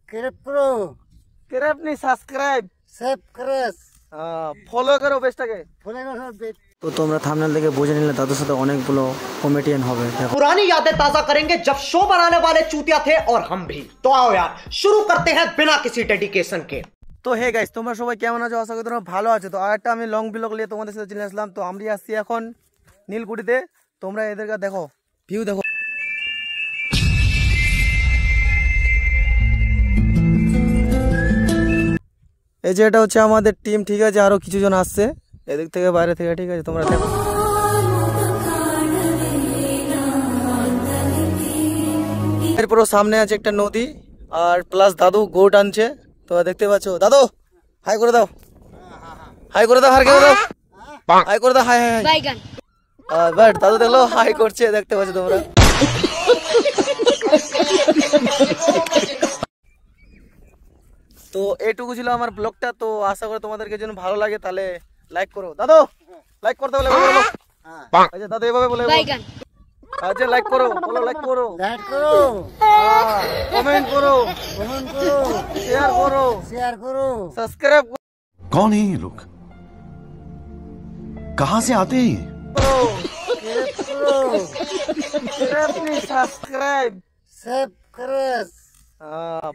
Crepe करो, crepe नहीं subscribe save करस, ফলো করো বেস্টটাকে ফলো করো। তো তোমরা থাম্বনেল দেখে বুঝে নিলে তাদের সাথে অনেকগুলো কমেডিয়ান হবে। पुरानी यादें ताजा करेंगे जब शो बनाने वाले चूतिया थे और हम भी। तो आओ यार शुरू करते हैं बिना किसी डेडिकेशन के। তো হে গাইস, তোমরা সবাই কেমন আছো? আশা করি তোমরা ভালো আছো। তো আরেকটা আমি লং ব্লগ নিয়ে তোমাদের সাথে চলে আসলাম। তো আমরা আসছি এখন নীলকুঠিতে। তোমরা এদেরকে দেখো, ভিউ দেখো। এই যে এটা হচ্ছে আমাদের টিম, ঠিক আছে? আরো কিছু জন আসছে এদিক থেকে, বাইরে থেকে, ঠিক আছে? তোমরা দেখো। এরপর সামনে আছে একটা নদী আর প্লাস দাদু গোট আনছে। তো দেখতে পাচ্ছ, দাদু হাই করে দাও, হাই করে দাও, হাই করে দাও, হাই করে দাও, হাই হাই হাই। বাট দাদু দেখলো হাই করছে, দেখতে পাচ্ছ তোমরা। তো এইটুকু ছিল আমার ব্লগটা। তো আশা করি তোমাদেরকে যেন ভালো লাগে, তাহলে লাইক করো। দাদু লাইক করতে বলে বলো। আচ্ছা দাদু এভাবে বলে, আচ্ছা লাইক করো, বলো লাইক করো, লাইক করো, কমেন্ট করো, কমেন্ট করো, শেয়ার করো, শেয়ার করো, সাবস্ক্রাইব कौन है ये लोग? कहां से आते हैं? করো, ক্রেপ করো, সাবস্ক্রাইব, সেভ করস,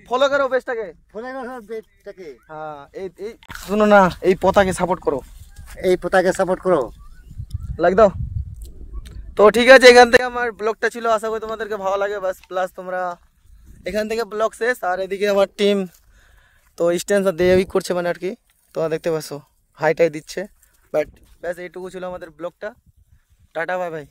ফলো করো বেস্টটাকে। ফলো করো বেটাকে। হ্যাঁ এই এই শুনো না, এই পতাকে সাপোর্ট করো, এই পতাকে সাপোর্ট করো, লাইক দাও। তো ঠিক আছে, এখান থেকে আমার ব্লগটা ছিল। আশা করি তোমাদেরকে ভালো লাগে। বাস প্লাস তোমরা এখান থেকে ব্লগ শেষ। আর এদিকে আমার টিম তো স্ট্যান্ড দিয়ে করছে, মানে আর কি তোমরা দেখতে পাচ্ছ, হাইটাই দিচ্ছে। বাট ব্যাস এইটুকু ছিল আমাদের ব্লগটা। Tata bye bye.